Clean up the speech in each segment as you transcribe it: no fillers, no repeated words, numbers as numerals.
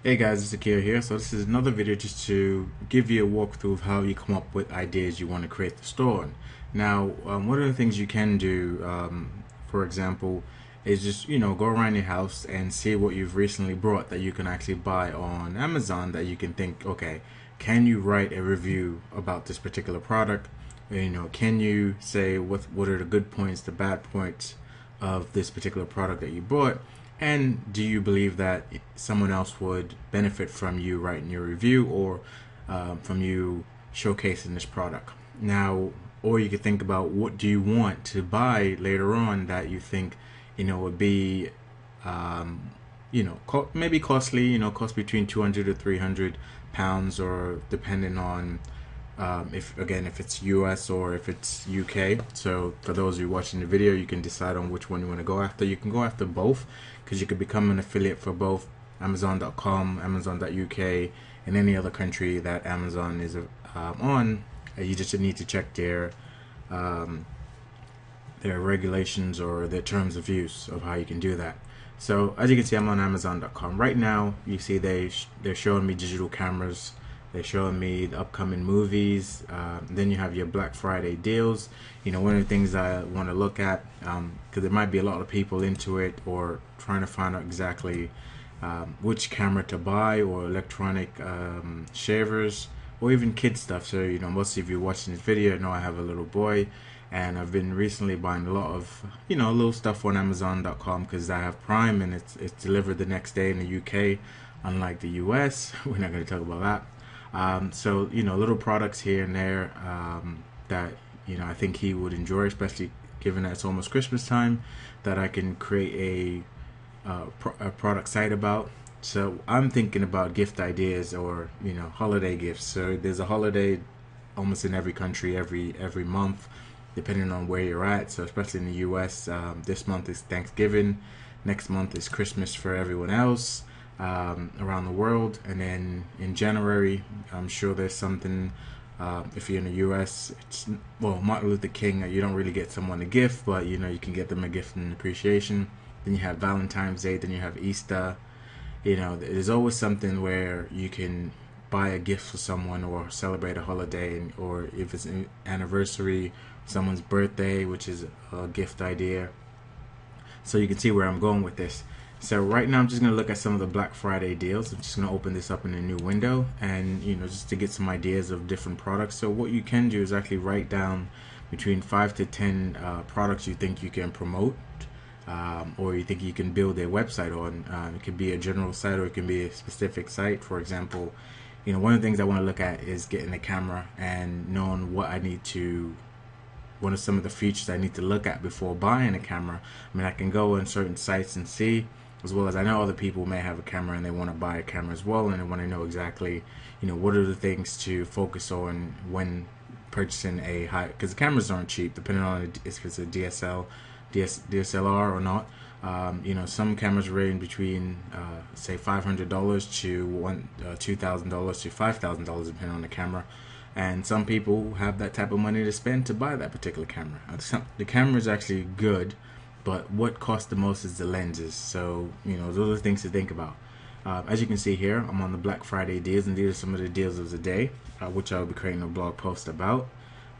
Hey guys, it's Akira here. So this is another video just to give you a walkthrough of how you come up with ideas you want to create the store on. Now, one of the things you can do, for example, is just go around your house and see what you've recently brought that you can actually buy on Amazon that you can think, okay, can you write a review about this particular product? Can you say what are the good points, the bad points of this particular product that you bought? And do you believe that someone else would benefit from you writing your review or from you showcasing this product? Now, or you could think about what do you want to buy later on that you think would be maybe costly. Cost between 200 to 300 pounds, or depending on if it's US or if it's UK. So for those of you watching the video, you can decide on which one you want to go after. You can go after both because you could become an affiliate for both Amazon.com, Amazon.uk, and any other country that Amazon is on. You just need to check um, their regulations or their terms of use of how you can do that. So as you can see, I'm on Amazon.com right now. You see they're showing me digital cameras. They're showing me the upcoming movies. Then you have your Black Friday deals. One of the things I want to look at, because there might be a lot of people into it or trying to find out exactly which camera to buy, or electronic shavers, or even kid stuff. So most of you watching this video know I have a little boy, and I've been recently buying a lot of little stuff on Amazon.com because I have Prime and it's delivered the next day in the UK, unlike the US. We're not going to talk about that. So little products here and there that I think he would enjoy, especially given that it's almost Christmas time, that I can create a product site about. So I'm thinking about gift ideas or holiday gifts. So there's a holiday almost in every country every month, depending on where you're at. So especially in the US, this month is Thanksgiving, next month is Christmas for everyone else around the world, and then in January I'm sure there's something. If you're in the US, it's Martin Luther King. You don't really get someone a gift, but you can get them a gift in appreciation. Then you have Valentine's Day, then you have Easter. There's always something where you can buy a gift for someone or celebrate a holiday, or if it's an anniversary, someone's birthday, which is a gift idea. So you can see where I'm going with this. So right now I'm just going to look at some of the Black Friday deals. I'm just going to open this up in a new window and just to get some ideas of different products. So what you can do is actually write down between 5 to 10 products you think you can promote, or you think you can build a website on. It could be a general site or it can be a specific site. For example, one of the things I want to look at is getting a camera and knowing what are some of the features I need to look at before buying a camera. I mean, I can go on certain sites and see, as well as I know other people may have a camera and they want to buy a camera as well, and they want to know exactly, what are the things to focus on when purchasing a high, because the cameras aren't cheap, depending on if it's a DSLR or not. Some cameras range between say $500 to $2,000 to $5,000 depending on the camera, and some people have that type of money to spend to buy that particular camera. The camera is actually good, but what costs the most is the lenses. So those are the things to think about. As you can see here, I'm on the Black Friday deals, and these are some of the deals of the day, which I'll be creating a blog post about.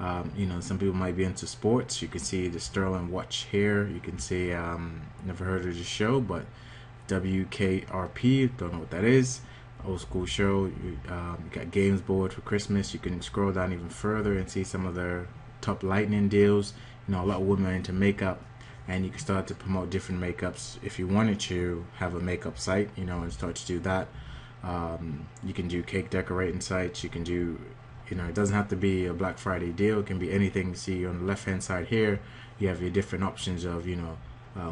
Some people might be into sports. You can see the Sterling watch here. You can see, never heard of the show, but WKRP, don't know what that is. Old school show. You got games board for Christmas. You can scroll down even further and see some of their top lightning deals. A lot of women are into makeup, and you can start to promote different makeups if you wanted to have a makeup site, and start to do that. You can do cake decorating sites. You can do, it doesn't have to be a Black Friday deal. It can be anything. See on the left hand side here, you have your different options of,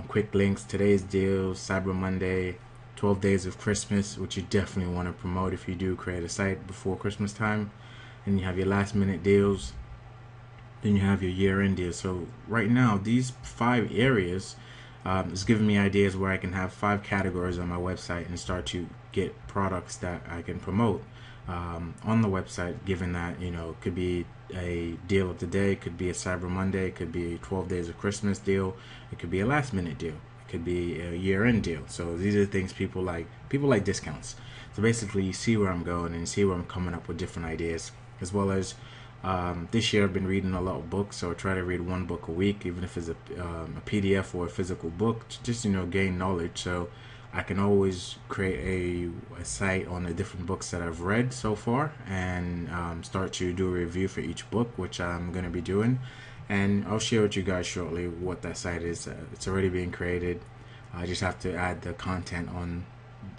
quick links, today's deals, Cyber Monday, 12 days of Christmas, which you definitely want to promote if you do create a site before Christmas time. And you have your last minute deals. Then you have your year-end deals. So right now, these 5 areas is giving me ideas where I can have 5 categories on my website and start to get products that I can promote on the website, given that it could be a deal of the day, it could be a Cyber Monday, it could be a 12 days of Christmas deal, it could be a last minute deal. could be a year-end deal. So these are the things people like. People like discounts. So basically, you see where I'm going and see where I'm coming up with different ideas, as well as this year I've been reading a lot of books. So I try to read one book a week, even if it's a PDF or a physical book, to just gain knowledge. So I can always create a site on the different books that I've read so far, and start to do a review for each book, which I'm going to be doing. And I'll share with you guys shortly what that site is. It's already being created. I just have to add the content on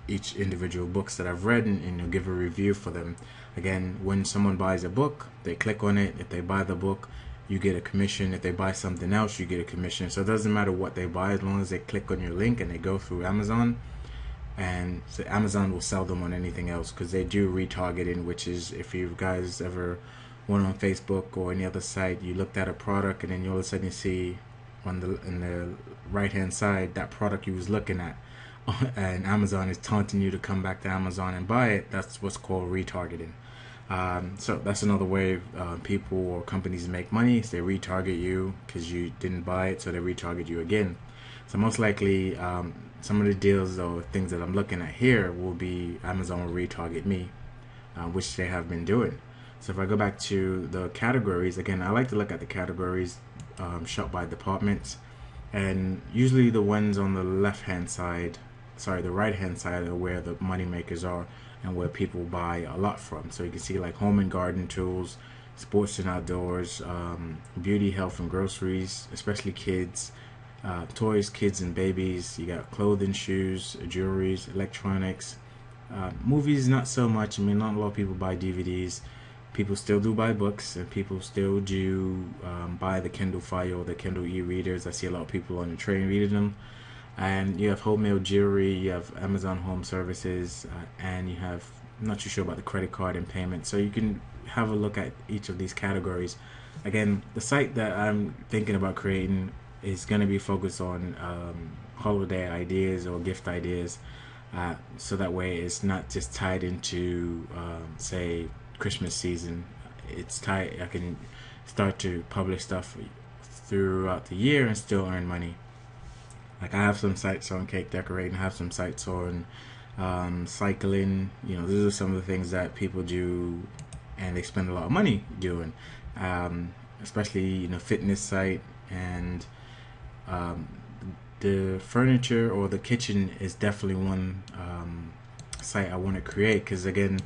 each individual books that I've read, and give a review for them. Again, when someone buys a book, they click on it. If they buy the book, you get a commission. If they buy something else, you get a commission. So it doesn't matter what they buy, as long as they click on your link and they go through Amazon. And so Amazon will sell them on anything else, because they do retargeting, which is, if you guys ever went on Facebook or any other site, you looked at a product and then you all of a sudden you see in the right hand side that product you was looking at, and Amazon is taunting you to come back to Amazon and buy it. That's what's called retargeting. So that's another way people or companies make money. Is they retarget you because you didn't buy it, so they retarget you again. So most likely, some of the deals or things that I'm looking at here will be Amazon will retarget me, which they have been doing. So if I go back to the categories, again, I like to look at the categories shot by departments, and usually the ones on the the right hand side are where the money makers are and where people buy a lot from. So you can see like home and garden tools, sports and outdoors, beauty, health and groceries, especially kids, toys, kids and babies. You got clothing, shoes, jewelry, electronics, movies, not so much. I mean, not a lot of people buy DVDs. People still do buy books, and people still do buy the Kindle Fire or the Kindle e-readers. I see a lot of people on the train reading them. And you have homemade jewelry, you have Amazon Home Services, and you have, I'm not too sure about the credit card and payment. So you can have a look at each of these categories. Again, the site that I'm thinking about creating is going to be focused on holiday ideas or gift ideas, so that way it's not just tied into, say, Christmas season. It's tied. I can start to publish stuff throughout the year and still earn money. Like, I have some sites on cake decorating, I have some sites on cycling. These are some of the things that people do and they spend a lot of money doing, especially fitness site. And the furniture or the kitchen is definitely one site I want to create, because again,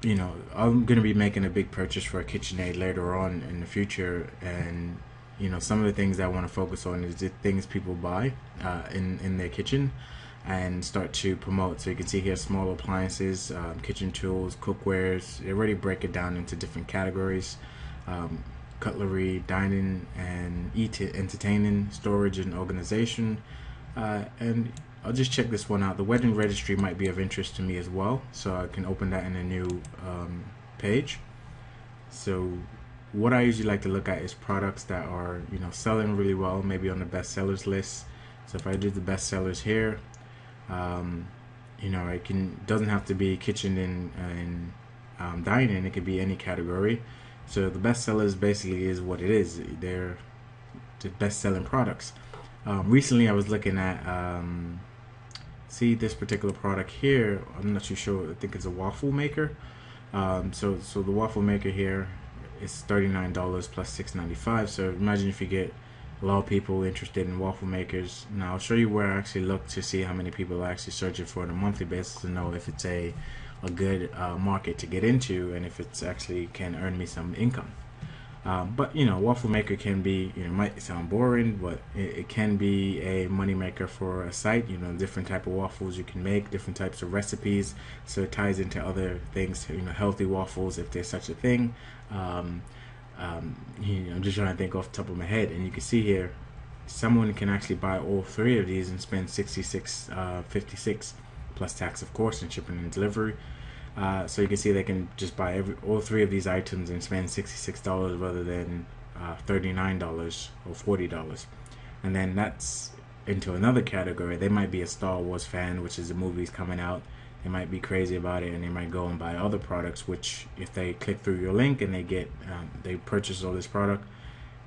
I'm going to be making a big purchase for a KitchenAid later on in the future, and some of the things that I want to focus on is the things people buy in their kitchen and start to promote. So you can see here small appliances, kitchen tools, cookwares. They already break it down into different categories: cutlery, dining and entertaining, storage and organization. And I'll just check this one out. The wedding registry might be of interest to me as well, so I can open that in a new page. So what I usually like to look at is products that are selling really well, maybe on the bestsellers list. So if I do the bestsellers here, it doesn't have to be kitchen and dining. It could be any category. So the bestsellers basically is what it is. They're the best-selling products. Recently I was looking at see this particular product here. I'm not too sure. I think it's a waffle maker. So the waffle maker here is $39 plus $6.95. So imagine if you get a lot of people interested in waffle makers. Now I'll show you where I actually look to see how many people are actually searching for it on a monthly basis to know if it's a good market to get into and if it's actually can earn me some income. But waffle maker can be, might sound boring, but it can be a money maker for a site. Different type of waffles you can make, different types of recipes. So it ties into other things, healthy waffles if there's such a thing. I'm just trying to think off the top of my head, and you can see here, someone can actually buy all three of these and spend $66.56 plus tax, of course, and shipping and delivery. So you can see they can just buy all three of these items and spend $66 rather than $39 or $40. And then that's into another category. They might be a Star Wars fan, which is the movies coming out. They might be crazy about it, and they might go and buy other products, which if they click through your link and they purchase all this product,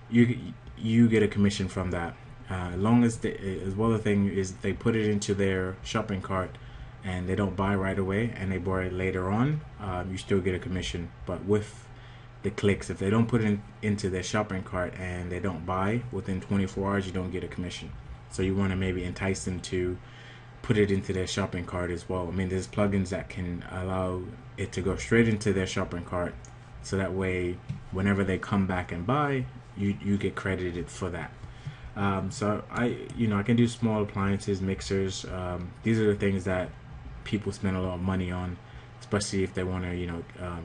you get a commission from that. As long as as well, the thing is they put it into their shopping cart and they don't buy right away and they buy it later on, you still get a commission. But with the clicks, if they don't put it into their shopping cart and they don't buy within 24 hours, you don't get a commission. So you want to maybe entice them to put it into their shopping cart as well. I mean, there's plugins that can allow it to go straight into their shopping cart, so that way whenever they come back and buy, you get credited for that. So I can do small appliances, mixers. These are the things that people spend a lot of money on, especially if they want to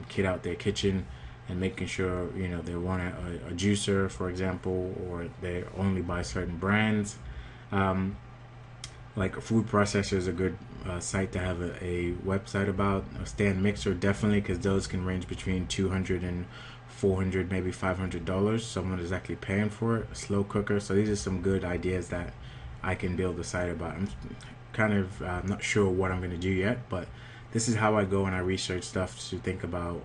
kit out their kitchen and making sure they want a juicer, for example, or they only buy certain brands. Like a food processor is a good site to have a website about. A stand mixer, definitely, because those can range between $200 and $400, maybe $500. Someone is actually paying for it. A slow cooker. So these are some good ideas that I can build a site about. I'm kind of not sure what I'm going to do yet, but this is how I go and I research stuff to think about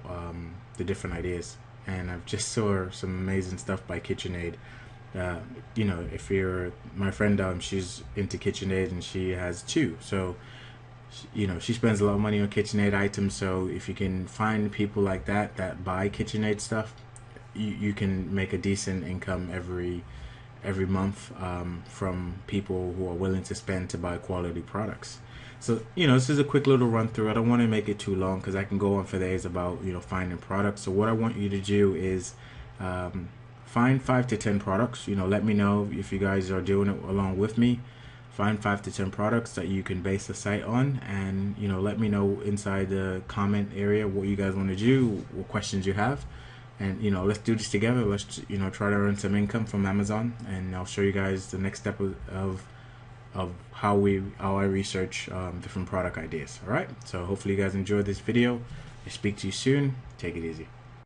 the different ideas. And I've just saw some amazing stuff by KitchenAid. If you're my friend, she's into KitchenAid and she has two. So she spends a lot of money on KitchenAid items. So if you can find people like that buy KitchenAid stuff, you can make a decent income every month from people who are willing to spend to buy quality products. So this is a quick little run through. I don't want to make it too long because I can go on for days about finding products. So what I want you to do is find 5 to 10 products. Let me know if you guys are doing it along with me. Find 5 to 10 products that you can base the site on, and let me know inside the comment area what you guys want to do, what questions you have, and let's do this together. Let's try to earn some income from Amazon, and I'll show you guys the next step of how I research different product ideas. All right, so hopefully you guys enjoyed this video. I speak to you soon. Take it easy.